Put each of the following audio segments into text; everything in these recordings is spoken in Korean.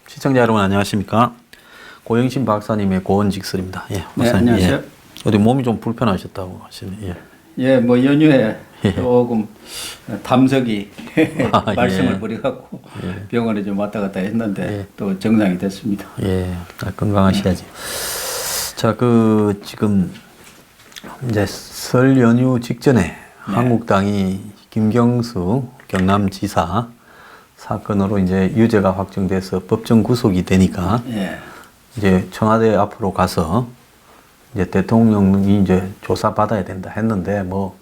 시청자 여러분 안녕하십니까? 고영신 박사님의 고원직설입니다. 예, 네, 안녕하세요. 예. 어디 몸이 좀 불편하셨다고 하시네. 예. 예, 뭐 연휴에 예. 조금 담석이 말썽을 예. 부려갖고 예. 병원에 좀 왔다 갔다 했는데 예. 또 정상이 됐습니다. 예, 건강하셔야지. 자, 지금 이제 설 연휴 직전에 한국당이 김경수 경남지사 사건으로 이제 유죄가 확정돼서 법정 구속이 되니까 예. 이제 청와대 앞으로 가서 이제 대통령이 이제 조사받아야 된다 했는데 뭐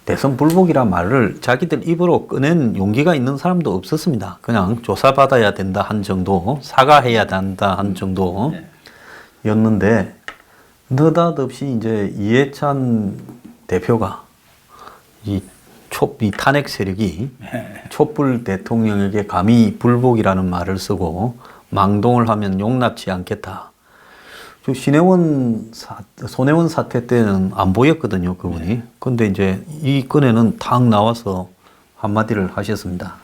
대선 불복이란 말을 자기들 입으로 꺼낸 용기가 있는 사람도 없었습니다. 그냥 조사받아야 된다 한 정도, 사과해야 된다 한 정도였는데 느닷없이 이제 이해찬 대표가 이 탄핵 세력이 촛불 대통령에게 감히 불복이라는 말을 쓰고 망동을 하면 용납치 않겠다. 손혜원 사태 때는 안 보였거든요, 그분이. 근데 이제 이 건에는 탁 나와서 한마디를 하셨습니다.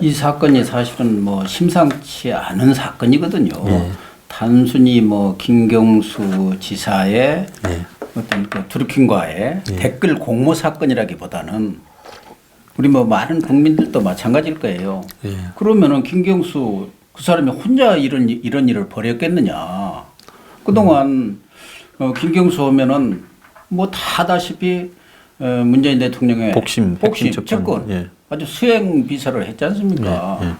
이 사건이 사실은 뭐 심상치 않은 사건이거든요. 예. 단순히 뭐 김경수 지사의 예. 어떤 그 드루킹과의 예. 댓글 공모 사건이라기보다는 우리 뭐 많은 국민들도 마찬가지일 거예요. 예. 그러면은 김경수 그 사람이 혼자 이런 일을 벌였겠느냐. 그동안 김경수 하면은 뭐 다 아다시피 문재인 대통령의 복심 접근 예. 아주 수행 비서를 했지 않습니까? 예. 예.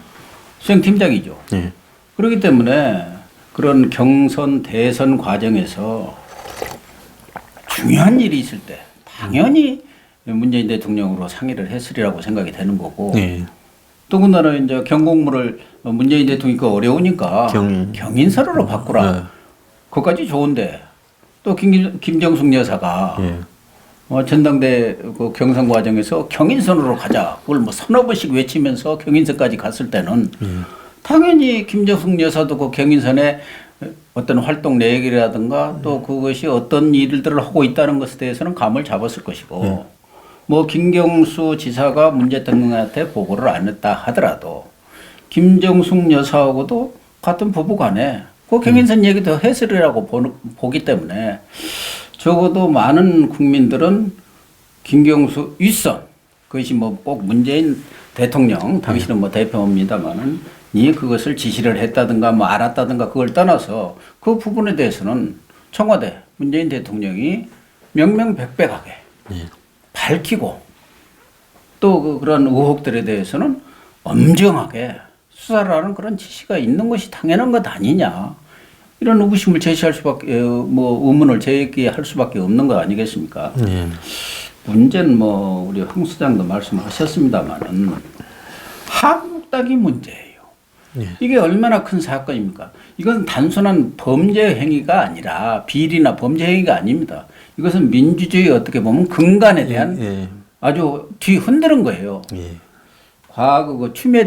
수행팀장이죠. 예. 그렇기 때문에 그런 경선 대선 과정에서 중요한 일이 있을 때 당연히 문재인 대통령으로 상의를 했으리라고 생각이 되는 거고 예. 더군다나 이제 경공물을 문재인 대통령이 어려우니까 경인선으로 바꾸라. 네. 그것까지 좋은데 또 김정숙 여사가 예. 전당대 그 경선 과정에서 경인선으로 가자. 그걸 뭐 서너 번씩 외치면서 경인선까지 갔을 때는 당연히 김정숙 여사도 그 경인선에 어떤 활동 내역이라든가 또 그것이 어떤 일들을 하고 있다는 것에 대해서는 감을 잡았을 것이고 뭐 김경수 지사가 문 대통령한테 보고를 안 했다 하더라도 김정숙 여사하고도 같은 부부 간에 그 경인선 얘기도 했으리라고 보기 때문에 적어도 많은 국민들은 김경수 윗선 그것이 뭐 꼭 문재인 대통령 당신은 뭐 대표입니다만은 이 그것을 지시를 했다든가 뭐 알았다든가 그걸 떠나서 그 부분에 대해서는 청와대 문재인 대통령이 명명백백하게 밝히고 또 그런 의혹들에 대해서는 엄정하게 수사를 하는 그런 지시가 있는 것이 당연한 것 아니냐 이런 의구심을 제시할 수밖에 뭐 의문을 제기할 수밖에 없는 거 아니겠습니까? 문제는 뭐 우리 황 수장도 말씀하셨습니다만은 한국당이 문제예요. 이게 얼마나 큰 사건입니까? 이건 단순한 범죄 행위가 아니라 비리나 범죄 행위가 아닙니다. 이것은 민주주의 어떻게 보면 근간에 대한 아주 뒤 흔드는 거예요. 과거 그 추미애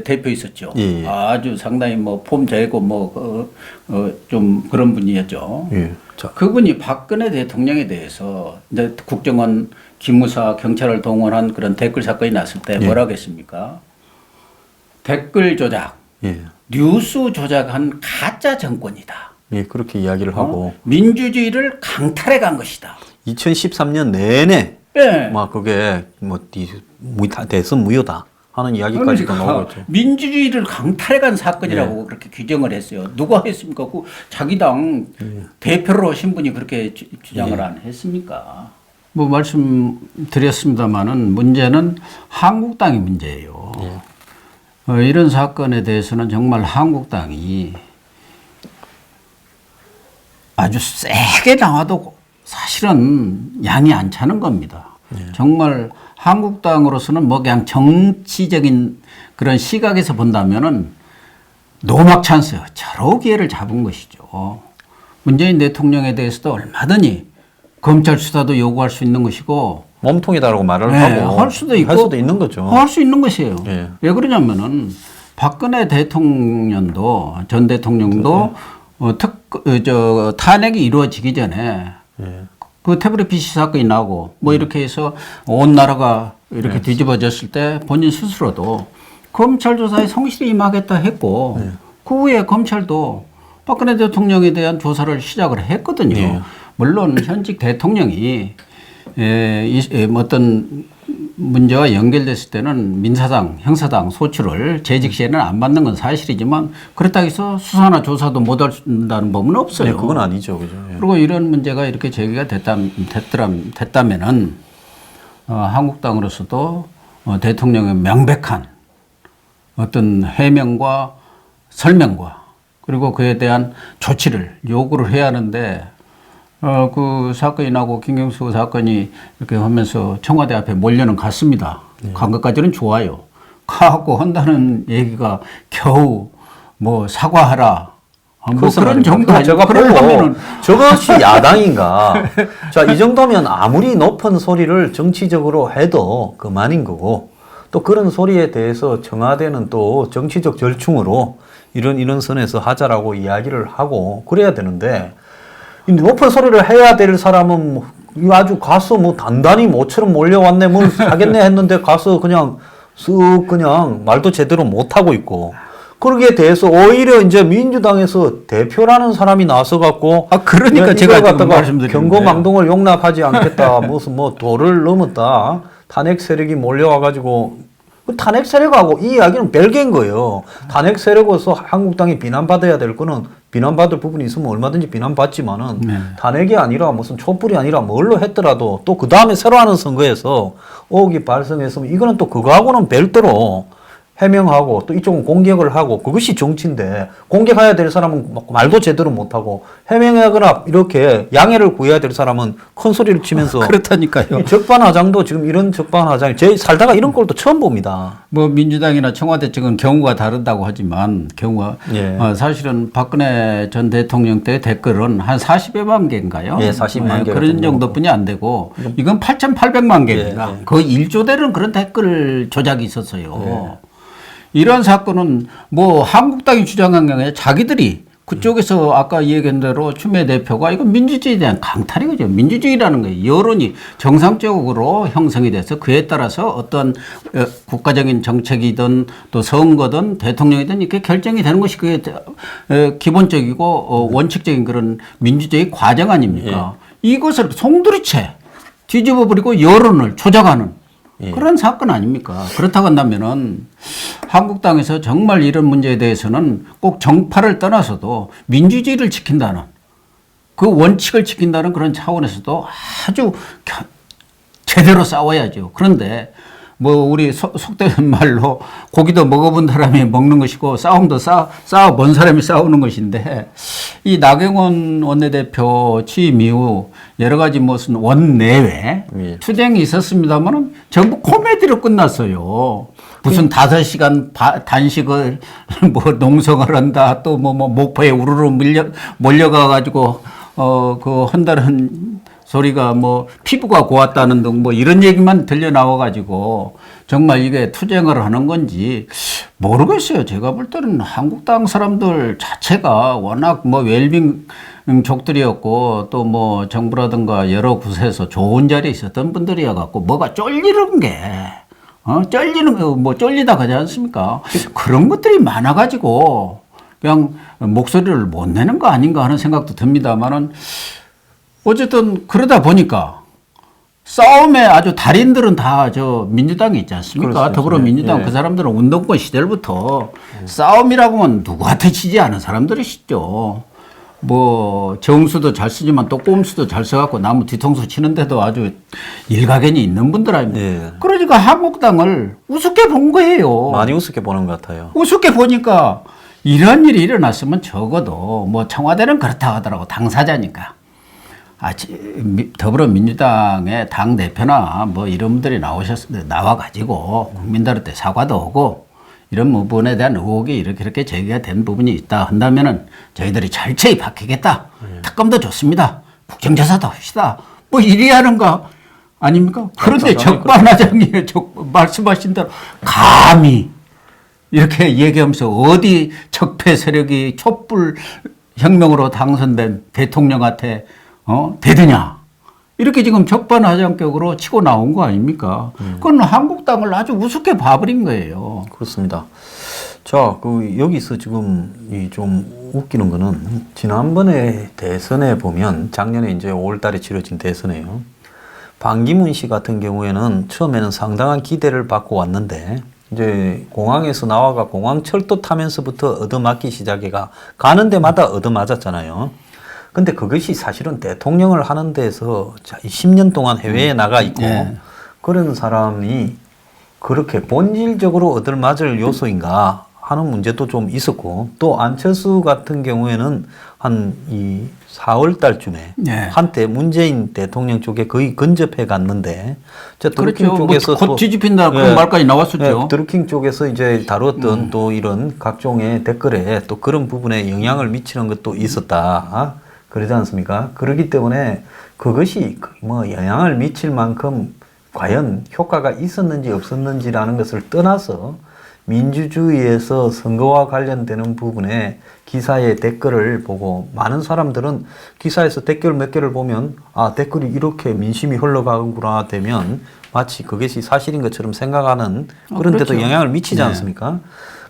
대표 있었죠. 아주 상당히 뭐 폼 재고 뭐 좀 그런 분이었죠. 그분이 박근혜 대통령에 대해서 이제 국정원 기무사 경찰을 동원한 그런 댓글 사건이 났을 때 뭐라고 했습니까? 댓글 조작, 뉴스 조작한 가짜 정권이다. 예, 그렇게 이야기를 하고 민주주의를 강탈해 간 것이다. 2013년 내내 막 그게 뭐 대선 무효다 하는 이야기까지도 나오고 있죠. 민주주의를 강탈해 간 사건이라고 그렇게 규정을 했어요. 누가 했습니까? 그 자기 당 대표로 하신 분이 그렇게 주장을 안 했습니까? 뭐 말씀드렸습니다만은 문제는 한국당이 문제예요. 이런 사건에 대해서는 정말 한국당이 아주 세게 나와도 사실은 양이 안 차는 겁니다. 정말 한국당으로서는 뭐 그냥 정치적인 그런 시각에서 본다면은 노막 찬스, 절호 기회를 잡은 것이죠. 문재인 대통령에 대해서도 얼마든지 검찰 수사도 요구할 수 있는 것이고 몸통이다라고 말을 네, 하고 할 수도 있고 할 수도 있는 거죠. 할 수 있는 것이에요. 예. 왜 그러냐면은 박근혜 대통령도 전 대통령도 탄핵이 이루어지기 전에 예. 그 태블릿 PC 사건이 나고 뭐 이렇게 해서 온 나라가 이렇게 뒤집어졌을 때 본인 스스로도 검찰 조사에 성실히 임하겠다 했고 그 후에 검찰도 박근혜 대통령에 대한 조사를 시작을 했거든요. 예. 물론 현직 대통령이 어떤 문제와 연결됐을 때는 민사상, 형사상 소추를 재직 시에는 안 받는 건 사실이지만 그렇다고 해서 수사나 조사도 못 한다는 법은 없어요. 네, 그건 아니죠, 그죠? 예. 그리고 이런 문제가 이렇게 제기가 됐다면은 한국당으로서도 대통령의 명백한 어떤 해명과 설명과 그리고 그에 대한 조치를 요구를 해야 하는데 그 사건이 나고 김경수 사건이 이렇게 하면서 청와대 앞에 몰려는 갔습니다. 간 것까지는 좋아요. 가고 한다는 얘기가 겨우 뭐 사과하라. 뭐 그런 정도 아니고 제가 그러려면은 저것이 야당인가? 자, 이 정도면 아무리 높은 소리를 정치적으로 해도 그만인 거고 또 그런 소리에 대해서 청와대는 또 정치적 절충으로 이런 선에서 하자라고 이야기를 하고 그래야 되는데 높은 소리를 해야 될 사람은 아주 가서 뭐 단단히 모처럼 몰려왔네 뭘 하겠네 했는데 가서 그냥 쓱 그냥 말도 제대로 못하고 있고 그러기에 대해서 오히려 이제 민주당에서 대표라는 사람이 나서 갖고 그러니까 제가 지금 말씀드린 경고망동을 용납하지 않겠다 무슨 뭐 도를 넘었다 탄핵 세력이 몰려와 가지고 그 탄핵 세력하고 이 이야기는 별개인 거예요. 탄핵 세력으로서 한국당이 비난받아야 될 거는 비난받을 부분이 있으면 얼마든지 비난받지만은 탄핵이 아니라 무슨 촛불이 아니라 뭘로 했더라도 또 그 다음에 새로 하는 선거에서 의혹이 발생했으면 이거는 또 그거하고는 별도로 해명하고 또 이쪽은 공격을 하고 그것이 정치인데 공격해야 될 사람은 말도 제대로 못하고 해명하거나 이렇게 양해를 구해야 될 사람은 큰 소리를 치면서 그렇다니까요. 이 적반하장도 지금 이런 적반하장이 제 살다가 이런 꼴도 처음 봅니다. 뭐 민주당이나 청와대 측은 경우가 다르다고 하지만 경우가 예. 사실은 박근혜 전 대통령 때 댓글은 한 40여만 개인가요? 예, 40만 개 그런 정도뿐이 안 되고 이건 8,800만 개입니다. 예, 예. 거의 1조대는 그런 댓글 조작이 있었어요. 이런 사건은 뭐 한국당이 주장한 게 아니라 자기들이 그쪽에서 아까 얘기한 대로 추미애 대표가 이건 민주주의에 대한 강탈이거죠. 민주주의라는 거예요. 여론이 정상적으로 형성이 돼서 그에 따라서 어떤 국가적인 정책이든 또 선거든 대통령이든 이렇게 결정이 되는 것이 그게 기본적이고 원칙적인 그런 민주주의 과정 아닙니까? 이것을 송두리째 뒤집어버리고 여론을 조작하는 그런 사건 아닙니까? 그렇다고 한다면은 한국당에서 정말 이런 문제에 대해서는 꼭 정파를 떠나서도 민주주의를 지킨다는 그 원칙을 지킨다는 그런 차원에서도 아주 제대로 싸워야죠. 그런데 뭐 우리 속된 말로 고기도 먹어본 사람이 먹는 것이고 싸움도 싸워본 사람이 싸우는 것인데 이 나경원 원내대표 취임 이후 여러 가지 무슨 원내외 투쟁이 있었습니다만은 전부 코미디로 끝났어요. 무슨 5시간 단식을 뭐 농성을 한다 또 뭐 목포에 우르르 몰려가 가지고 그 한다는 소리가 뭐 피부가 고왔다는 등 뭐 이런 얘기만 들려 나와 가지고 정말 이게 투쟁을 하는 건지 모르겠어요. 제가 볼 때는 한국당 사람들 자체가 워낙 뭐 웰빙족들이었고 또 뭐 정부라든가 여러 곳에서 좋은 자리에 있었던 분들이어 갖고 뭐가 쫄리는 게 쫄리는 거 뭐 쫄리다 가지 않습니까? 그런 것들이 많아 가지고 그냥 목소리를 못 내는 거 아닌가 하는 생각도 듭니다만은 어쨌든 그러다 보니까 싸움에 아주 달인들은 다 저 민주당이 있지 않습니까? 그렇습니다. 더불어민주당 그 사람들은 운동권 시절부터 싸움이라고 하면 누구한테 지지 않은 사람들이시죠. 뭐 정수도 잘 쓰지만 또 꼼수도 잘 써갖고 나무 뒤통수 치는데도 아주 일가견이 있는 분들 아닙니까? 그러니까 한국당을 우습게 본 거예요. 많이 우습게 보는 것 같아요. 우습게 보니까 이런 일이 일어났으면 적어도 뭐 청와대는 그렇다 하더라고 당사자니까. 더불어민주당의 당대표나 뭐 이런 분들이 나와가지고 국민들한테 사과도 하고 이런 부분에 대한 의혹이 이렇게 제기가 된 부분이 있다 한다면은 저희들이 철저히 밝히겠다. 특검도 좋습니다. 국정조사도 합시다. 뭐 이리 하는가 아닙니까? 그런데 적반하장이 말씀하신 대로 감히 이렇게 얘기하면서 어디 적폐 세력이 촛불 혁명으로 당선된 대통령한테 대드냐 이렇게 지금 적반하장격으로 치고 나온 거 아닙니까? 그건 한국당을 아주 우습게 봐버린 거예요. 그렇습니다. 자, 여기서 지금 좀 웃기는 거는 지난번에 대선에 보면 작년에 이제 5월 달에 치러진 대선에요. 반기문 씨 같은 경우에는 처음에는 상당한 기대를 받고 왔는데 이제 공항에서 나와가 공항 철도 타면서부터 얻어맞기 시작해가 가는 데마다 얻어맞았잖아요. 근데 그것이 사실은 대통령을 하는 데서 10년 동안 해외에 나가 있고 그런 사람이 그렇게 본질적으로 얻어맞을 요소인가 하는 문제도 좀 있었고 또 안철수 같은 경우에는 한 이 4월 달쯤에 한때 문재인 대통령 쪽에 거의 근접해 갔는데 드루킹 그렇죠. 쪽에서 곧 뒤집힌다 그런 말까지 나왔었죠. 드루킹 쪽에서 이제 다뤘던 또 이런 각종의 댓글에 또 그런 부분에 영향을 미치는 것도 있었다. 그러지 않습니까? 그렇기 때문에 그것이 뭐 영향을 미칠 만큼 과연 효과가 있었는지 없었는지라는 것을 떠나서 민주주의에서 선거와 관련되는 부분에 기사의 댓글을 보고 많은 사람들은 기사에서 댓글 몇 개를 보면 아 댓글이 이렇게 민심이 흘러가구나 되면 마치 그것이 사실인 것처럼 생각하는 그런데도 그렇죠. 영향을 미치지 않습니까?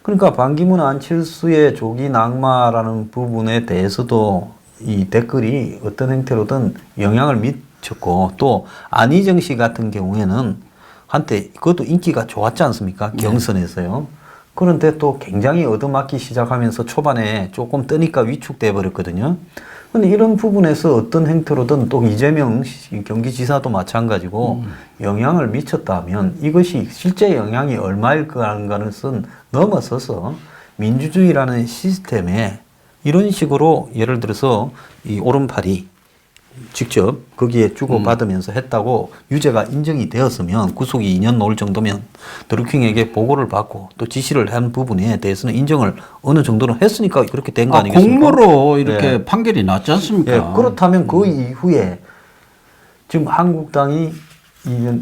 그러니까 반기문 안철수의 조기 낙마라는 부분에 대해서도 이 댓글이 어떤 형태로든 영향을 미쳤고 또 안희정 씨 같은 경우에는 한때 그것도 인기가 좋았지 않습니까? 경선에서요. 그런데 또 굉장히 얻어맞기 시작하면서 초반에 조금 뜨니까 위축돼 버렸거든요. 근데 이런 부분에서 어떤 형태로든 또 이재명 경기지사도 마찬가지고 영향을 미쳤다면 이것이 실제 영향이 얼마일 것은 넘어서서 민주주의라는 시스템에 이런 식으로 예를 들어서 이 오른팔이 직접 거기에 주고받으면서 했다고 유죄가 인정이 되었으면 구속이 2년 넘을 정도면 드루킹에게 보고를 받고 또 지시를 한 부분에 대해서는 인정을 어느 정도는 했으니까 그렇게 된 거 아니겠습니까? 공모로 이렇게 판결이 났지 않습니까? 그렇다면 그 이후에 지금 한국당이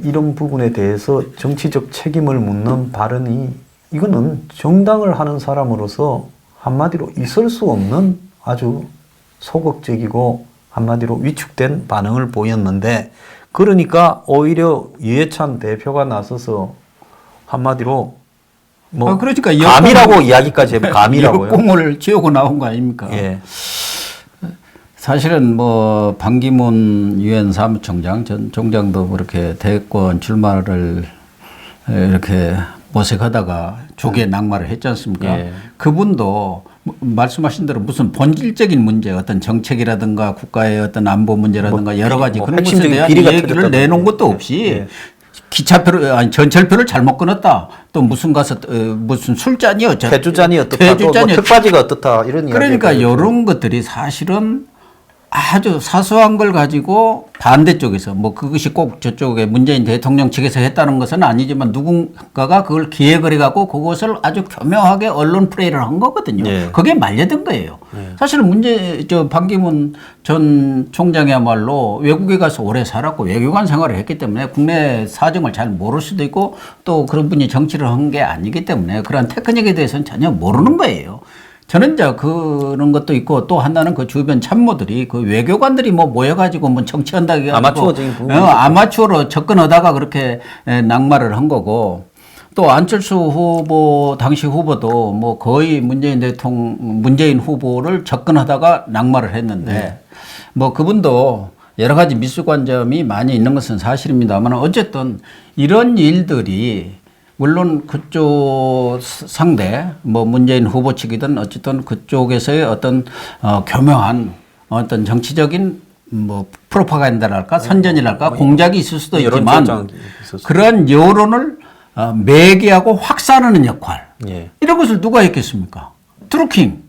이런 부분에 대해서 정치적 책임을 묻는 발언이 이거는 정당을 하는 사람으로서 한마디로 있을 수 없는 아주 소극적이고 한마디로 위축된 반응을 보였는데 그러니까 오히려 이해찬 대표가 나서서 한마디로 뭐 그러니까 감이라고 이야기까지 해요. 감이라고요. 역공을 지우고 나온 거 아닙니까? 예. 사실은 뭐 반기문 유엔 사무총장 전 총장도 그렇게 대권 출마를 이렇게 모색하다가 조기에 낙마를 했지 않습니까? 예. 그분도 말씀하신 대로 무슨 본질적인 문제, 어떤 정책이라든가 국가의 어떤 안보 문제라든가 여러 가지 그런 것에 대한 얘기를 내놓은 것도 없이 기차표를 아니 전철표를 잘못 끊었다. 또 무슨 가서 무슨 술잔이 어쩌다. 퇴주잔이 어떻다. 또 뭐 특바지가 어떻다. 이런 이야기. 그러니까 이런 것들이 사실은 아주 사소한 걸 가지고 반대쪽에서 뭐 그것이 꼭 저쪽에 문재인 대통령 측에서 했다는 것은 아니지만 누군가가 그걸 기획을 해갖고 그것을 아주 교묘하게 언론 플레이를 한 거거든요. 그게 말려든 거예요. 사실은 반기문 전 총장이야말로 외국에 가서 오래 살았고 외교관 생활을 했기 때문에 국내 사정을 잘 모를 수도 있고 또 그런 분이 정치를 한 게 아니기 때문에 그런 테크닉에 대해서는 전혀 모르는 거예요. 저는 이제 그런 것도 있고 또 하나는 그 주변 참모들이 그 외교관들이 뭐 모여가지고 뭐 정치한다 해가지고 아마추어적인 부분이 아마추어로 접근하다가 그렇게 낙마를 한 거고 또 안철수 후보 당시 후보도 뭐 거의 문재인 후보를 접근하다가 낙마를 했는데 뭐 그분도 여러 가지 미숙관점이 많이 있는 것은 사실입니다만 어쨌든 이런 일들이 물론 그쪽 상대 뭐 문재인 후보 측이든 어쨌든 그쪽에서의 어떤 교묘한 어떤 정치적인 뭐 프로파간다랄까 선전이랄까 공작이 있을 수도 있지만 그런 여론을 매개하고 확산하는 역할 이런 것을 누가 했겠습니까? 드루킹.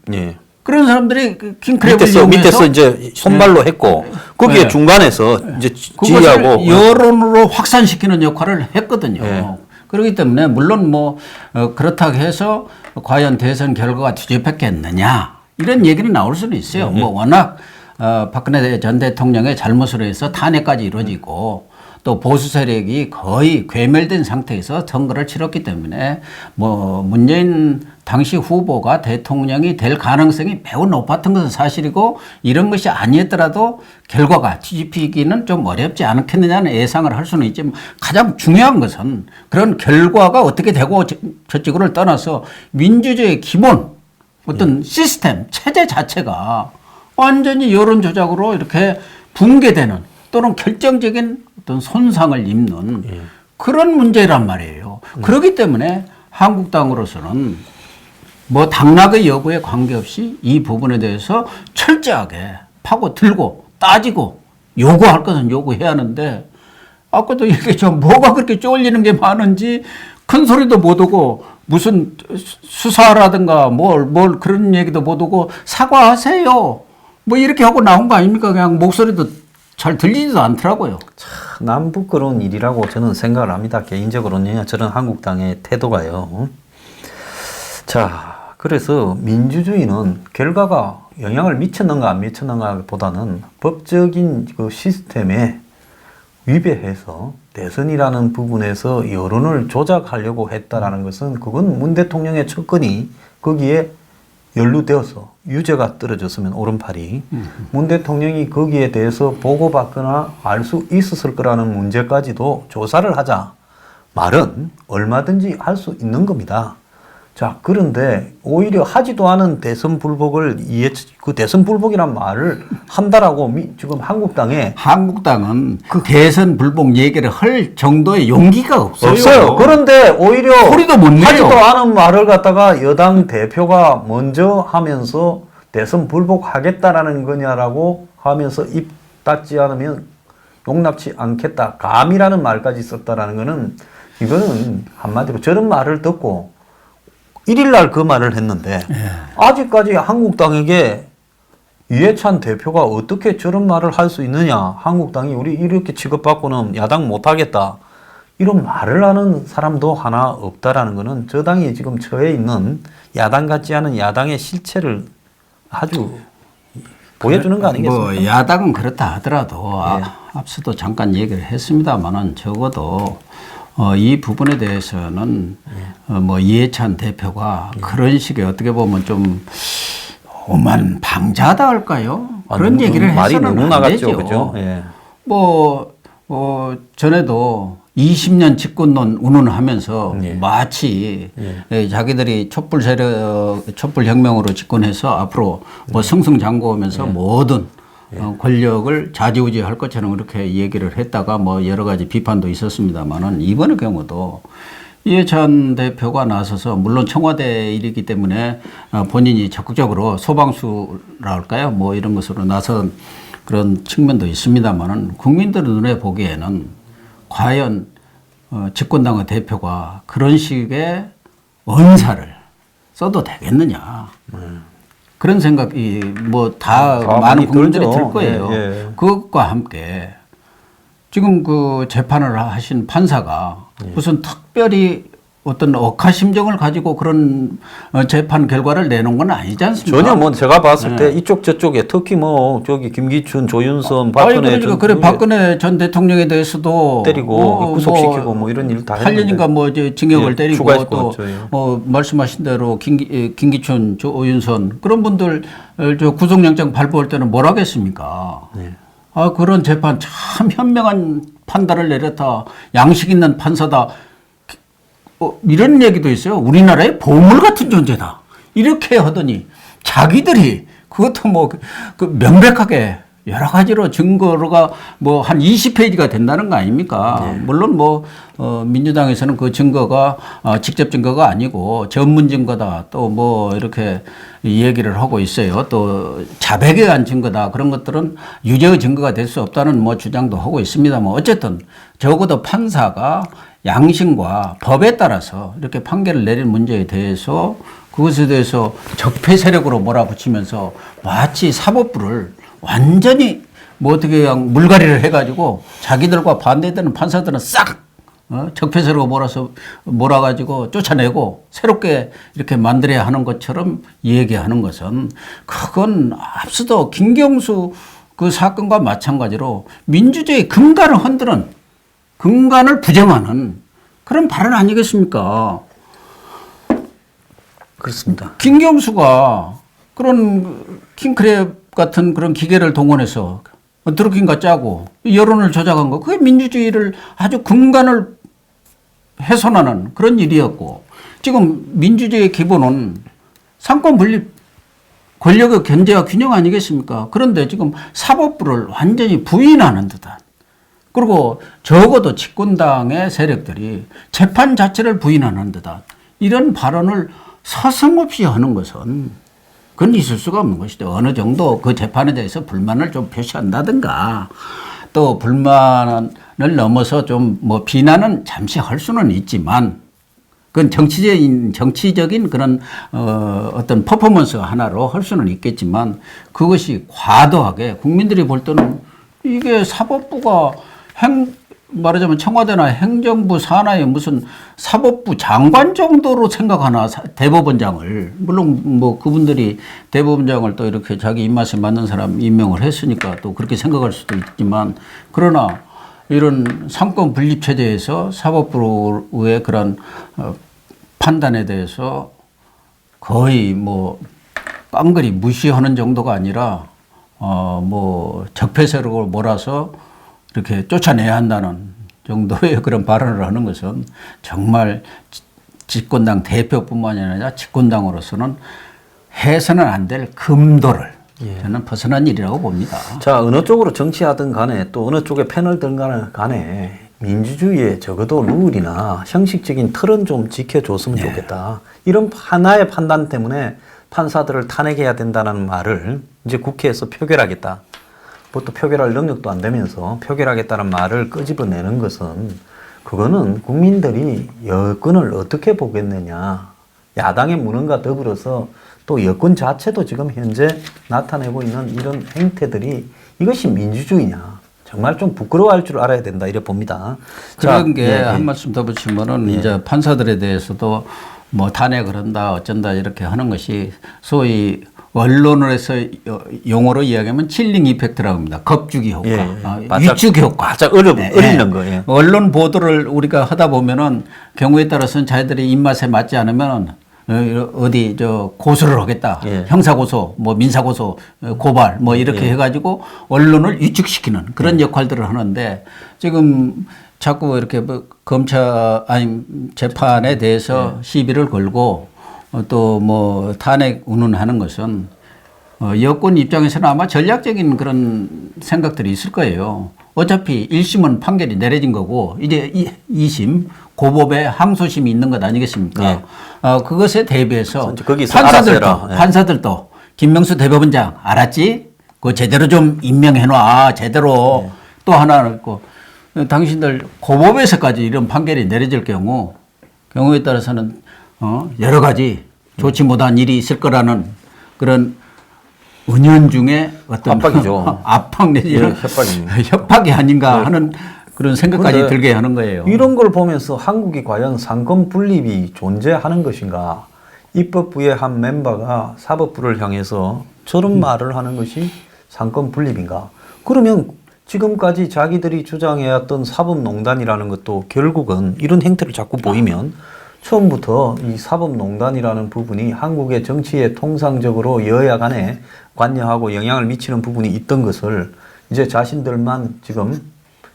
그런 사람들이 킹크랩을 밑에서 이제 손발로 했고 거기에 중간에서 이제 지휘하고 여론으로 확산시키는 역할을 했거든요. 그렇기 때문에 물론 뭐 그렇다고 해서 과연 대선 결과가 뒤집혔겠느냐 이런 얘기는 나올 수는 있어요. 뭐 워낙 박근혜 전 대통령의 잘못으로 해서 탄핵까지 이루어지고 또 보수 세력이 거의 괴멸된 상태에서 선거를 치렀기 때문에 뭐 문재인 당시 후보가 대통령이 될 가능성이 매우 높았던 것은 사실이고 이런 것이 아니었더라도 결과가 뒤집히기는 좀 어렵지 않겠느냐는 예상을 할 수는 있지만 가장 중요한 것은 그런 결과가 어떻게 되고 저쪽을 떠나서 민주주의의 기본 어떤 시스템, 체제 자체가 완전히 여론 조작으로 이렇게 붕괴되는 또는 결정적인 어떤 손상을 입는 그런 문제란 말이에요. 그렇기 때문에 한국당으로서는 뭐 당락의 여부에 관계없이 이 부분에 대해서 철저하게 파고들고 따지고 요구할 것은 요구해야 하는데 아까도 얘기했지만 뭐가 그렇게 쫄리는 게 많은지 큰 소리도 못 오고 무슨 수사라든가 뭘 그런 얘기도 못 오고 사과하세요. 뭐 이렇게 하고 나온 거 아닙니까? 그냥 목소리도 잘 들리지도 않더라고요. 남 부끄러운 일이라고 저는 생각을 합니다. 개인적으로는 저런 한국당의 태도가요. 자, 그래서 민주주의는 결과가 영향을 미쳤는가 안 미쳤는가 보다는 법적인 그 시스템에 위배해서 대선이라는 부분에서 여론을 조작하려고 했다라는 것은 그건 문 대통령의 측근이 거기에 연루되어서 유죄가 떨어졌으면 오른팔이 문 대통령이 거기에 대해서 보고받거나 알 수 있었을 거라는 문제까지도 조사를 하자 말은 얼마든지 할 수 있는 겁니다. 자, 그런데 오히려 하지도 않은 대선 불복을 그 대선 불복이란 말을 한다라고 지금 한국당은 그 대선 불복 얘기를 할 정도의 용기가 없어요. 없어요. 그런데 오히려 소리도 못 내요. 하지도 않은 말을 갖다가 여당 대표가 먼저 하면서 대선 불복하겠다라는 거냐라고 하면서 입 닫지 않으면 용납치 않겠다. 감이라는 말까지 썼다라는 거는 이거는 한마디로 저런 말을 듣고 1일날 그 말을 했는데 아직까지 한국당에게 이해찬 대표가 어떻게 저런 말을 할 수 있느냐. 한국당이 우리 이렇게 취급받고는 야당 못하겠다. 이런 말을 하는 사람도 하나 없다라는 것은 저 당이 지금 처해 있는 야당 같지 않은 야당의 실체를 아주 보여주는 거 아니겠습니까? 뭐 야당은 그렇다 하더라도 앞서도 잠깐 얘기를 했습니다만은 적어도 이 부분에 대해서는 뭐 이해찬 대표가 그런 식의 어떻게 보면 좀 오만 방자하다 할까요? 그런 얘기를 말이 해서는 너무 안 나갔죠, 되죠. 그죠? 예. 전에도 20년 집권론 운운하면서 마치 자기들이 촛불 세력, 촛불 혁명으로 집권해서 앞으로 뭐 승승장구하면서 모든 권력을 좌지우지할 것처럼 그렇게 얘기를 했다가 뭐 여러 가지 비판도 있었습니다만은 이번의 경우도 이해찬 대표가 나서서 물론 청와대 일이기 때문에 본인이 적극적으로 소방수라 할까요? 뭐 이런 것으로 나선 그런 측면도 있습니다만은 국민들 눈에 보기에는 과연 집권당의 대표가 그런 식의 언사를 써도 되겠느냐. 그런 생각이 뭐 다 많은 국민들이 들 거예요. 그것과 함께 지금 그 재판을 하신 판사가 무슨 특별히 어떤 억하심정을 가지고 그런 재판 결과를 내놓은 건 아니지 않습니까? 전혀 뭐 제가 봤을 때 이쪽 저쪽에 특히 뭐 저기 김기춘, 조윤선, 박근혜 그래 박근혜 전 대통령에 대해서도 때리고 구속시키고 뭐 이런 일 다 했는데 8년인가 뭐 이제 징역을 때리고 또 추가했죠. 말씀하신 대로 김기춘, 조윤선 그런 분들 저 구속영장 발부할 때는 뭘 하겠습니까? 그런 재판 참 현명한 판단을 내렸다. 양식 있는 판사다. 이런 얘기도 있어요. 우리나라의 보물 같은 존재다. 이렇게 하더니 자기들이 그것도 뭐 그 명백하게 여러 가지로 증거가 뭐 한 20페이지가 된다는 거 아닙니까? 물론 뭐 민주당에서는 그 증거가 직접 증거가 아니고 전문 증거다. 또 뭐 이렇게 얘기를 하고 있어요. 또 자백에 의한 증거다. 그런 것들은 유죄의 증거가 될 수 없다는 뭐 주장도 하고 있습니다만 어쨌든 적어도 판사가 양심과 법에 따라서 이렇게 판결을 내린 문제에 대해서 그것에 대해서 적폐 세력으로 몰아붙이면서 마치 사법부를 완전히 뭐 어떻게 그냥 물갈이를 해가지고 자기들과 반대되는 판사들은 싹 적폐 세력으로 몰아가지고 쫓아내고 새롭게 이렇게 만들어야 하는 것처럼 얘기하는 것은 그건 앞서도 김경수 그 사건과 마찬가지로 민주주의의 근간을 흔드는, 근간을 부정하는 그런 발언 아니겠습니까? 그렇습니다. 김경수가 그런 킹크랩 같은 그런 기계를 동원해서 드루킹과 짜고 여론을 조작한 거, 그게 민주주의를 아주 근간을 훼손하는 그런 일이었고, 지금 민주주의의 기본은 상권 분립, 권력의 견제와 균형 아니겠습니까? 그런데 지금 사법부를 완전히 부인하는 듯한, 그리고 적어도 집권당의 세력들이 재판 자체를 부인하는 듯한 이런 발언을 서슴없이 하는 것은 그건 있을 수가 없는 것이죠. 어느 정도 그 재판에 대해서 불만을 좀 표시한다든가, 또 불만을 넘어서 좀 뭐 비난은 잠시 할 수는 있지만, 그건 정치적인 그런 어떤 퍼포먼스 하나로 할 수는 있겠지만, 그것이 과도하게 국민들이 볼 때는 이게 사법부가 말하자면 청와대나 행정부 산하의 무슨 사법부 장관 정도로 생각하나, 대법원장을. 물론 뭐 그분들이 대법원장을 또 이렇게 자기 입맛에 맞는 사람 임명을 했으니까 또 그렇게 생각할 수도 있지만, 그러나 이런 상권 분립 체제에서 사법부의 그런 판단에 대해서 거의 뭐 깡그리 무시하는 정도가 아니라 뭐 적폐 세력을 몰아서 이렇게 쫓아내야 한다는 정도의 그런 발언을 하는 것은 정말 집권당 대표뿐만이 아니라 집권당으로서는 해서는 안 될 금도를 저는 벗어난 일이라고 봅니다. 자, 어느 쪽으로 정치하든 간에 또 어느 쪽에 패널 든 간에 민주주의의 적어도 룰이나 형식적인 틀은 좀 지켜줬으면 좋겠다. 이런 하나의 판단 때문에 판사들을 탄핵해야 된다는 말을 이제 국회에서 표결하겠다. 뭐 또 표결할 능력도 안 되면서 표결하겠다는 말을 끄집어내는 것은, 그거는 국민들이 여권을 어떻게 보겠느냐. 야당의 무능과 더불어서 또 여권 자체도 지금 현재 나타내고 있는 이런 행태들이 이것이 민주주의냐. 정말 좀 부끄러워할 줄 알아야 된다, 이래 봅니다. 그런 게 한 말씀 더 붙이면은 이제 판사들에 대해서도 뭐 탄핵을 한다, 어쩐다 이렇게 하는 것이 소위 언론에서 용어로 이야기하면 칠링 이펙트라고 합니다. 겁주기 효과, 위축 효과. 바짝 어리는 거예요. 언론 보도를 우리가 하다 보면은 경우에 따라서는 자기들이 입맛에 맞지 않으면 어디 고소를 하겠다. 형사고소, 뭐 민사고소, 고발 뭐 이렇게 해가지고 언론을 위축시키는 그런 역할들을 하는데, 지금 자꾸 이렇게 뭐 재판에 대해서 시비를 걸고 또 뭐 탄핵 운운하는 것은 여권 입장에서는 아마 전략적인 그런 생각들이 있을 거예요. 어차피 1심은 판결이 내려진 거고 이제 2심 고법에 항소심이 있는 것 아니겠습니까? 그것에 대비해서 판사들도 김명수 대법원장 알았지? 그거 제대로 좀 임명해놔. 제대로. 또 하나 있고, 당신들 고법에서까지 이런 판결이 내려질 경우에 따라서는 여러 가지 좋지 못한 일이 있을 거라는 그런 은연중에 어떤 압박이죠. 압박 내지는 협박이 아닌가 하는 그런 생각까지 들게 하는 거예요. 이런 걸 보면서 한국이 과연 상권 분립이 존재하는 것인가? 입법부의 한 멤버가 사법부를 향해서 저런 말을 하는 것이 상권 분립인가? 그러면 지금까지 자기들이 주장해왔던 사법농단이라는 것도 결국은 이런 행태를 자꾸 보이면 처음부터 이 사법농단이라는 부분이 한국의 정치에 통상적으로 여야 간에 관여하고 영향을 미치는 부분이 있던 것을 이제 자신들만 지금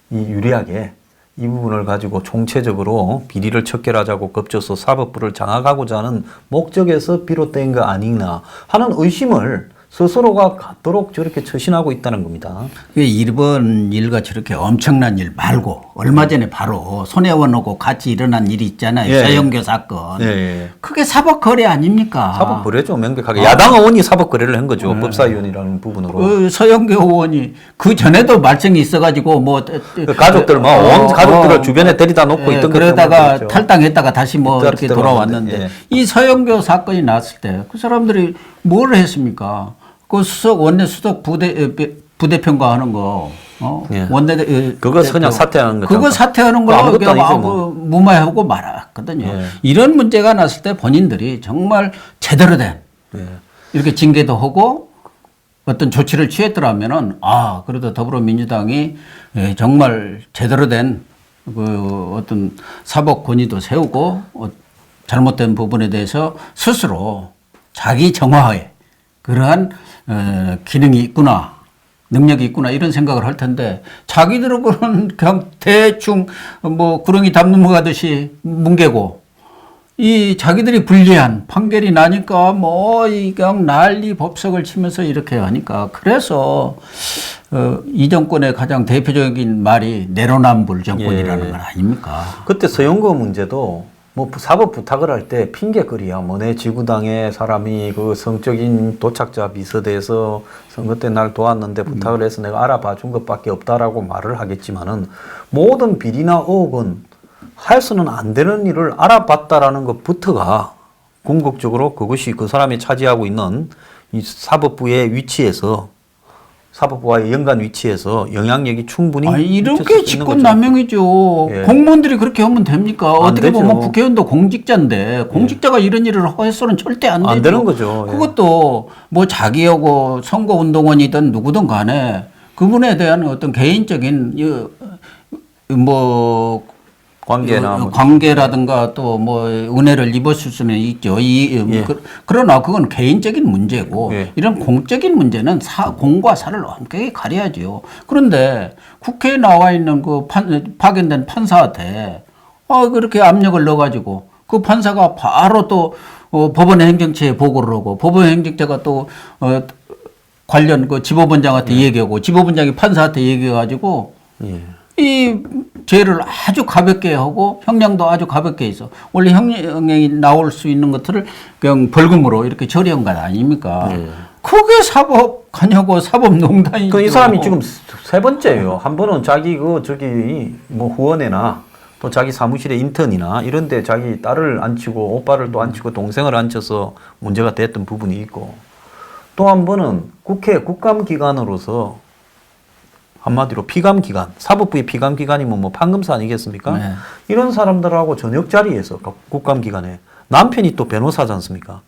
이 유리하게 이 부분을 가지고 총체적으로 비리를 척결하자고 겁줘서 사법부를 장악하고자 하는 목적에서 비롯된 거 아니나 하는 의심을 스스로가 갖도록 저렇게 처신하고 있다는 겁니다. 이번 일과 저렇게 엄청난 일 말고 얼마 전에 바로 손혜원하고 같이 일어난 일이 있잖아요. 서영교 사건. 그게 사법거래 아닙니까? 사법거래죠. 명백하게. 야당 의원이 사법거래를 한 거죠. 법사위원이라는 부분으로. 서영교 의원이 그 전에도 말썽이 있어가지고 뭐 가족들 온 가족들을 주변에 데리다 놓고 있던 그러다가 탈당했다가 다시 뭐 이렇게 돌아왔는데 이 서영교 사건이 났을 때 그 사람들이 뭘 했습니까? 그 원내 수석 부대표가 하는 거, 그거 그냥 사퇴하는 거. 그거 사퇴하는 거 무마하고 말았거든요. 이런 문제가 났을 때 본인들이 정말 제대로 된 이렇게 징계도 하고 어떤 조치를 취했더라면은 그래도 더불어민주당이 정말 제대로 된 그 어떤 사법 권위도 세우고 잘못된 부분에 대해서 스스로 자기 정화에 그러한 기능이 있구나, 능력이 있구나 이런 생각을 할 텐데 자기들은 그냥 대충 뭐 구렁이 담는 거 가듯이 뭉개고 이 자기들이 불리한 판결이 나니까 뭐 그냥 난리 법석을 치면서 이렇게 하니까 그래서 이 정권의 가장 대표적인 말이 내로남불 정권이라는 건 아닙니까? 그때 서영거 문제도 뭐 사법 부탁을 할 때 핑계거리야. 뭐 내 지구당의 사람이 그 성적인 도착자 비서대에서 선거 때 날 도왔는데 부탁을 해서 내가 알아봐 준 것밖에 없다라고 말을 하겠지만은 모든 비리나 의혹은 해서는 안 되는 일을 알아봤다라는 것부터가 궁극적으로 그것이 그 사람이 차지하고 있는 이 사법부의 위치에서 사법부와의 연관 위치에서 영향력이 충분히 이렇게 직권남용이죠. 예. 공무원들이 그렇게 하면 됩니까? 어떻게 되죠. 보면 국회의원도 공직자인데 공직자가 이런 일을 해서는 절대 안 되죠. 안 되는 거죠. 예. 그것도 뭐 자기하고 선거운동원이든 누구든 간에 그분에 대한 어떤 개인적인 뭐 관계나 관계라든가 또 뭐 은혜를 입었을 수는 있죠. 예. 그러나 그건 개인적인 문제고 예. 이런 공적인 문제는 공과 사를 엄격히 가려야죠. 그런데 국회에 나와 있는 그 파견된 판사한테 그렇게 압력을 넣어가지고 그 판사가 바로 또 법원 행정처에 보고를 하고 법원 행정처가 또 관련 그 지법원장한테 얘기하고 지법원장이 판사한테 얘기해가지고 이 죄를 아주 가볍게 하고 형량도 아주 가볍게 해서 원래 형량이 나올 수 있는 것들을 그냥 벌금으로 이렇게 처리한 것 아닙니까? 그게 사법가냐고 사법농단이죠. 그 이 사람이 지금 세 번째예요. 한 번은 자기 뭐 후원회나 또 자기 사무실의 인턴이나 이런데 자기 딸을 앉히고 오빠를 또 앉히고 동생을 앉혀서 문제가 됐던 부분이 있고 또 한 번은 국회 국감기관으로서 한마디로 피감기관, 사법부의 피감기관이면 뭐 판검사 아니겠습니까? 네. 이런 사람들하고 저녁 자리에서 국감기관에 남편이 또 변호사지 않습니까?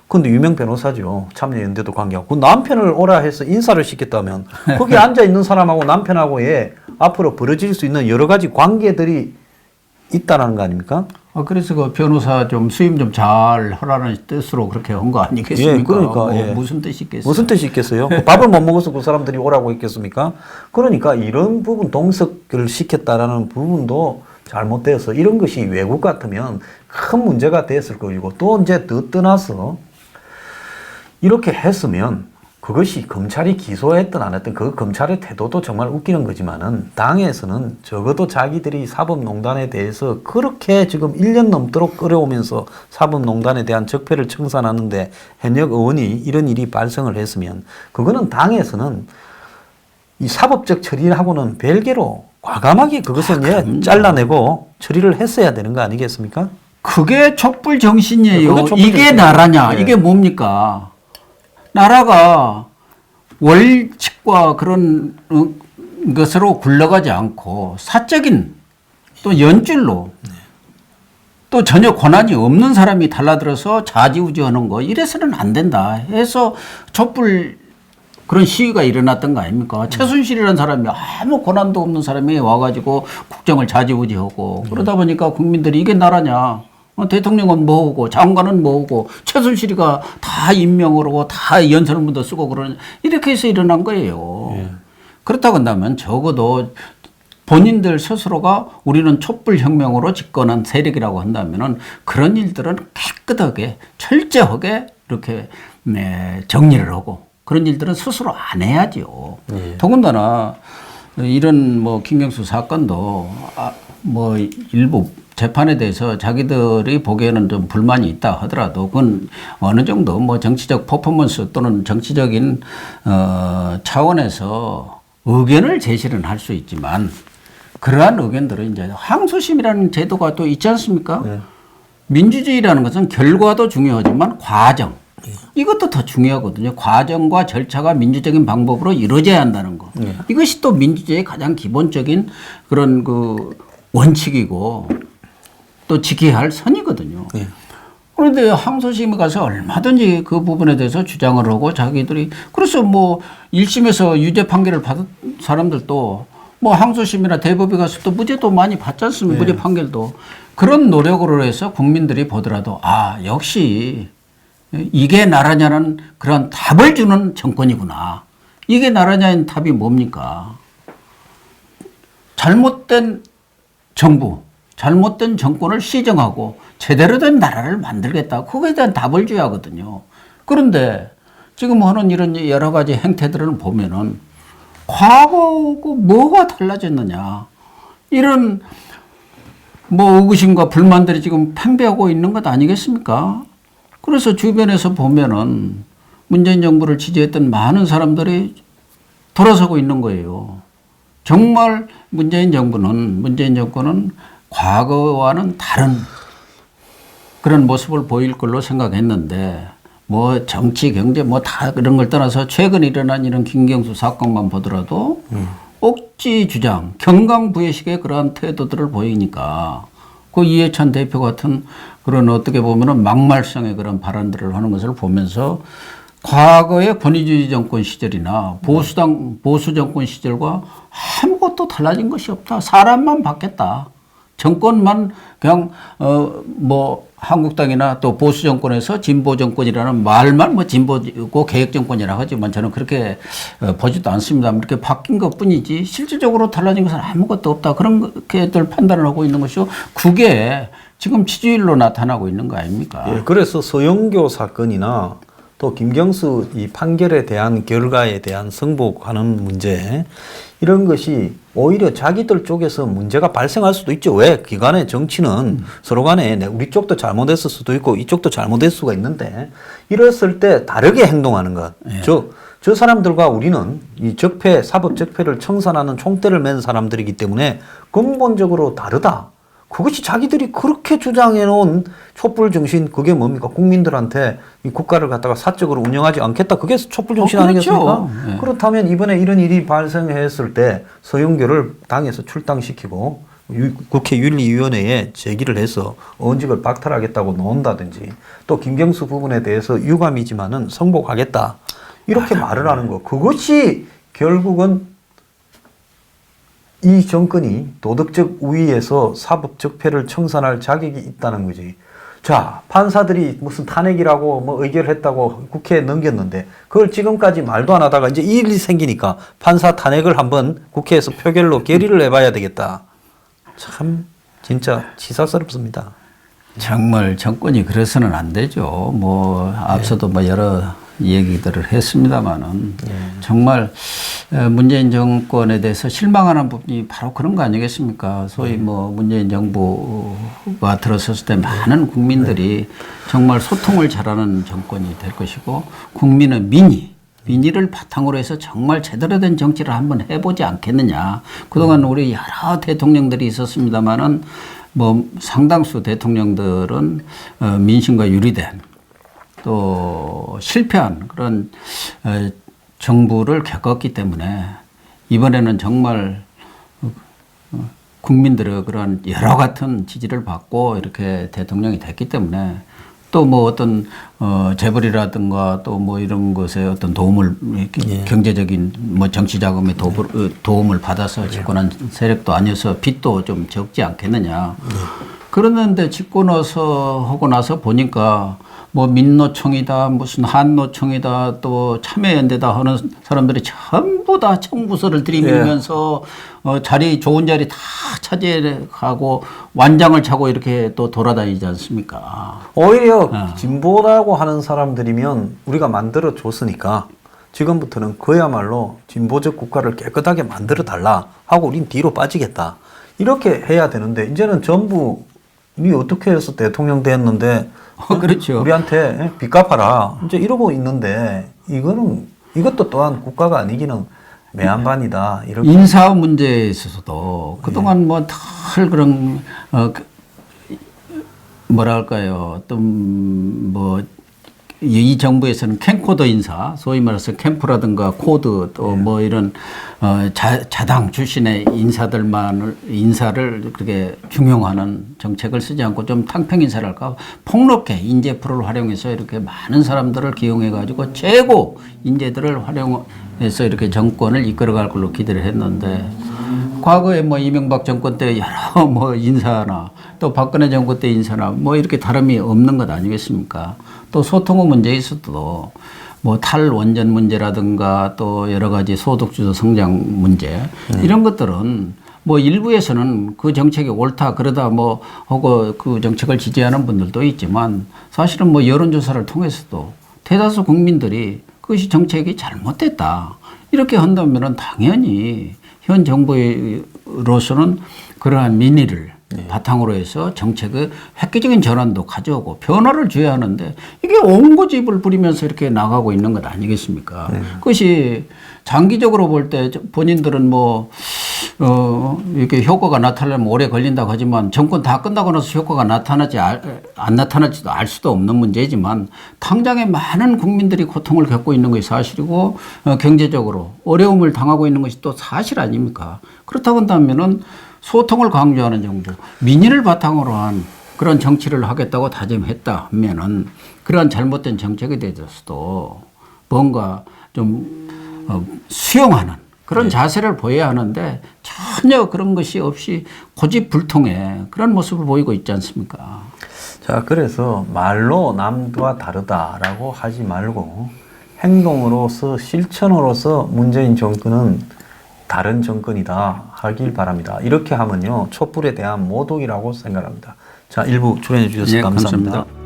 근데 유명 변호사죠. 참여연대도 관계하고. 그 남편을 오라 해서 인사를 시켰다면 거기 앉아있는 사람하고 남편하고의 앞으로 벌어질 수 있는 여러 가지 관계들이 있다는 거 아닙니까? 그래서 그 변호사 좀 수임 좀 잘 하라는 뜻으로 그렇게 한 거 아니겠습니까? 예, 그러니까 뭐 예. 무슨 뜻이 있겠어요? 무슨 뜻이 있겠어요? 밥을 못 먹어서 그 사람들이 오라고 했겠습니까? 그러니까 이런 부분 동석을 시켰다라는 부분도 잘못되어서 이런 것이 외국 같으면 큰 문제가 됐을 것이고 또 이제 더 떠나서 이렇게 했으면 그것이 검찰이 기소했든 안 했든 그 검찰의 태도도 정말 웃기는 거지만은 당에서는 적어도 자기들이 사법농단에 대해서 그렇게 지금 1년 넘도록 끌어오면서 사법농단에 대한 적폐를 청산하는데 현역 의원이 이런 일이 발생을 했으면 그거는 당에서는 이 사법적 처리하고는 별개로 과감하게 그것은 잘라내고 처리를 했어야 되는 거 아니겠습니까? 그게 촛불 정신이에요. 그게 촛불 이게 정신. 나라냐? 네. 이게 뭡니까? 나라가 월칙과 그런 것으로 굴러가지 않고 사적인 또 연줄로 또 전혀 권한이 없는 사람이 달라들어서 좌지우지하는 거 이래서는 안 된다 해서 촛불 그런 시위가 일어났던 거 아닙니까? 최순실이라는 사람이 아무 권한도 없는 사람이 와가지고 국정을 좌지우지하고 그러다 보니까 국민들이 이게 나라냐? 대통령은 뭐하고 장관은 뭐하고 최순실이가 다 임명을 하고 다 연설문도 쓰고 그러는 이렇게 해서 일어난 거예요. 그렇다고 한다면 적어도 본인들 스스로가 우리는 촛불혁명으로 집권한 세력이라고 한다면은 그런 일들은 깨끗하게 철저하게 이렇게 정리를 하고 그런 일들은 스스로 안 해야죠. 더군다나 이런 뭐 김경수 사건도 뭐 일부 재판에 대해서 자기들이 보기에는 좀 불만이 있다 하더라도 그건 어느 정도 뭐 정치적 퍼포먼스 또는 정치적인 차원에서 의견을 제시는 할 수 있지만 그러한 의견들은 이제 항소심이라는 제도가 또 있지 않습니까? 민주주의라는 것은 결과도 중요하지만 과정 이것도 더 중요하거든요. 과정과 절차가 민주적인 방법으로 이루어져야 한다는 거. 이것이 또 민주주의의 가장 기본적인 그런 그 원칙이고 또 지켜야 할 선이거든요. 그런데 항소심에 가서 얼마든지 그 부분에 대해서 주장을 하고 자기들이 그래서 뭐 1심에서 유죄 판결을 받은 사람들도 뭐 항소심이나 대법에 가서 또 무죄도 많이 받지 않습니까? 무죄 판결도. 그런 노력으로 해서 국민들이 보더라도 아, 역시 이게 나라냐는 그런 답을 주는 정권이구나. 이게 나라냐는 답이 뭡니까? 잘못된 정부, 잘못된 정권을 시정하고 제대로 된 나라를 만들겠다. 그거에 대한 답을 줘야 하거든요. 그런데 지금 하는 이런 여러 가지 행태들을 보면은 과거하고 뭐가 달라졌느냐. 이런 뭐 의구심과 불만들이 지금 팽배하고 있는 것 아니겠습니까? 그래서 주변에서 보면은 문재인 정부를 지지했던 많은 사람들이 돌아서고 있는 거예요. 정말 문재인 정권은 과거와는 다른 그런 모습을 보일 걸로 생각했는데 뭐 정치, 경제 뭐 다 그런 걸 떠나서 최근 일어난 이런 김경수 사건만 보더라도 억지 주장, 경강부회식의 그러한 태도들을 보이니까 그 이해찬 대표 같은 그런 어떻게 보면은 막말성의 그런 발언들을 하는 것을 보면서 과거의 권위주의 정권 시절이나 보수 정권 시절과 아무것도 달라진 것이 없다. 사람만 바뀌었다. 정권만 그냥 뭐 한국당이나 또 보수 정권에서 진보 정권이라는 말만 뭐 진보고 개혁 정권이라고 하지만 저는 그렇게 보지도 않습니다. 이렇게 바뀐 것뿐이지 실질적으로 달라진 것은 아무것도 없다. 그렇게들 판단을 하고 있는 것이요. 그게 지금 취지일로 나타나고 있는 거 아닙니까? 예, 그래서 서영교 사건이나 또 김경수 이 판결에 대한 결과에 대한 승복하는 문제 이런 것이 오히려 자기들 쪽에서 문제가 발생할 수도 있죠. 왜? 기관의 정치는 서로 간에 우리 쪽도 잘못했을 수도 있고 이쪽도 잘못했을 수가 있는데 이랬을 때 다르게 행동하는 것. 예. 저 사람들과 우리는 이 적폐, 사법 적폐를 청산하는 총대를 맨 사람들이기 때문에 근본적으로 다르다. 그것이 자기들이 그렇게 주장해 놓은 촛불 정신 그게 뭡니까? 국민들한테 이 국가를 갖다가 사적으로 운영하지 않겠다. 그게 촛불 정신 그렇죠. 아니겠습니까? 네. 그렇다면 이번에 이런 일이 발생했을 때 서영교를 당에서 출당시키고 국회 윤리위원회에 제기를 해서 의원직을 박탈하겠다고 놓는다든지 또 김경수 부분에 대해서 유감이지만은 성복하겠다. 이렇게 말을 하는 거. 그것이 결국은 이 정권이 도덕적 우위에서 사법 적폐를 청산할 자격이 있다는 거지. 자, 판사들이 무슨 탄핵이라고 뭐 의결했다고 국회에 넘겼는데 그걸 지금까지 말도 안 하다가 이제 이 일이 생기니까 판사 탄핵을 한번 국회에서 표결로 결의를 해봐야 되겠다. 참 진짜 치사스럽습니다. 정말 정권이 그래서는 안 되죠. 뭐 앞서도 뭐 여러 얘기들을 했습니다마는 정말 문재인 정권에 대해서 실망하는 부분이 바로 그런 거 아니겠습니까? 소위 뭐 문재인 정부가 들어섰을 때 많은 국민들이 정말 소통을 잘하는 정권이 될 것이고 국민의 민의를 바탕으로 해서 정말 제대로 된 정치를 한번 해보지 않겠느냐. 그동안 우리 여러 대통령들이 있었습니다마는 뭐 상당수 대통령들은 민심과 유리된 또 실패한 그런 정부를 겪었기 때문에 이번에는 정말 국민들의 그런 여러 같은 지지를 받고 이렇게 대통령이 됐기 때문에 또 뭐 어떤 재벌이라든가 또 뭐 이런 것에 어떤 도움을 경제적인 뭐 정치 자금의 도움을 받아서 집권한 세력도 아니어서 빚도 좀 적지 않겠느냐. 그러는데 집고 나서 하고 나서 보니까 뭐 민노총이다 무슨 한노총이다 또 참여연대다 하는 사람들이 전부 다 청부서를 들이밀면서 좋은 자리 다 차지하고 완장을 차고 이렇게 또 돌아다니지 않습니까? 오히려 진보라고 하는 사람들이면 우리가 만들어 줬으니까 지금부터는 그야말로 진보적 국가를 깨끗하게 만들어 달라 하고 우린 뒤로 빠지겠다. 이렇게 해야 되는데 이제는 전부 니 어떻게 해서 대통령 됐는데 그렇죠. 우리한테 빚 갚아라. 이제 이러고 있는데 이것도 또한 국가가 아니기는 매한반이다. 이렇게. 인사 문제에 있어서도 그동안 뭐 덜 그런 뭐랄까요 어떤 뭐 이 정부에서는 캠코더 인사, 소위 말해서 캠프라든가 코드 또 뭐 이런 자당 출신의 인사를 그렇게 중용하는 정책을 쓰지 않고 좀 탕평 인사를 할까 폭넓게 인재 풀을 활용해서 이렇게 많은 사람들을 기용해 가지고 최고 인재들을 활용해서 이렇게 정권을 이끌어갈 걸로 기대를 했는데 과거에 뭐 이명박 정권 때 여러 뭐 인사나 또 박근혜 정권 때 인사나 뭐 이렇게 다름이 없는 것 아니겠습니까? 또 소통의 문제에 있어도 뭐 탈원전 문제라든가 또 여러 가지 소득주도 성장 문제 이런 것들은 뭐 일부에서는 그 정책이 옳다 그러다 뭐 하고 그 정책을 지지하는 분들도 있지만 사실은 뭐 여론조사를 통해서도 대다수 국민들이 그것이 정책이 잘못됐다 이렇게 한다면은 당연히 현 정부로서는 그러한 민의를 바탕으로 해서 정책의 획기적인 전환도 가져오고 변화를 줘야 하는데 이게 옹고집을 부리면서 이렇게 나가고 있는 것 아니겠습니까? 그것이 장기적으로 볼 때 본인들은 뭐 이렇게 효과가 나타나려면 오래 걸린다고 하지만 정권 다 끝나고 나서 효과가 나타나지 안 나타날지도 알 수도 없는 문제지만 당장에 많은 국민들이 고통을 겪고 있는 것이 사실이고 경제적으로 어려움을 당하고 있는 것이 또 사실 아닙니까? 그렇다고 한다면은 소통을 강조하는 정부, 민의를 바탕으로 한 그런 정치를 하겠다고 다짐했다 하면은 그러한 잘못된 정책에 대해서도 뭔가 좀 수용하는 그런 자세를 보여야 하는데 전혀 그런 것이 없이 고집불통의 그런 모습을 보이고 있지 않습니까? 자, 그래서 말로 남과 다르다라고 하지 말고 행동으로서 실천으로서 문재인 정권은 다른 정권이다 하길 바랍니다. 이렇게 하면요 촛불에 대한 모독이라고 생각합니다. 자, 일부 출연해 주셔서 감사합니다. 감사합니다.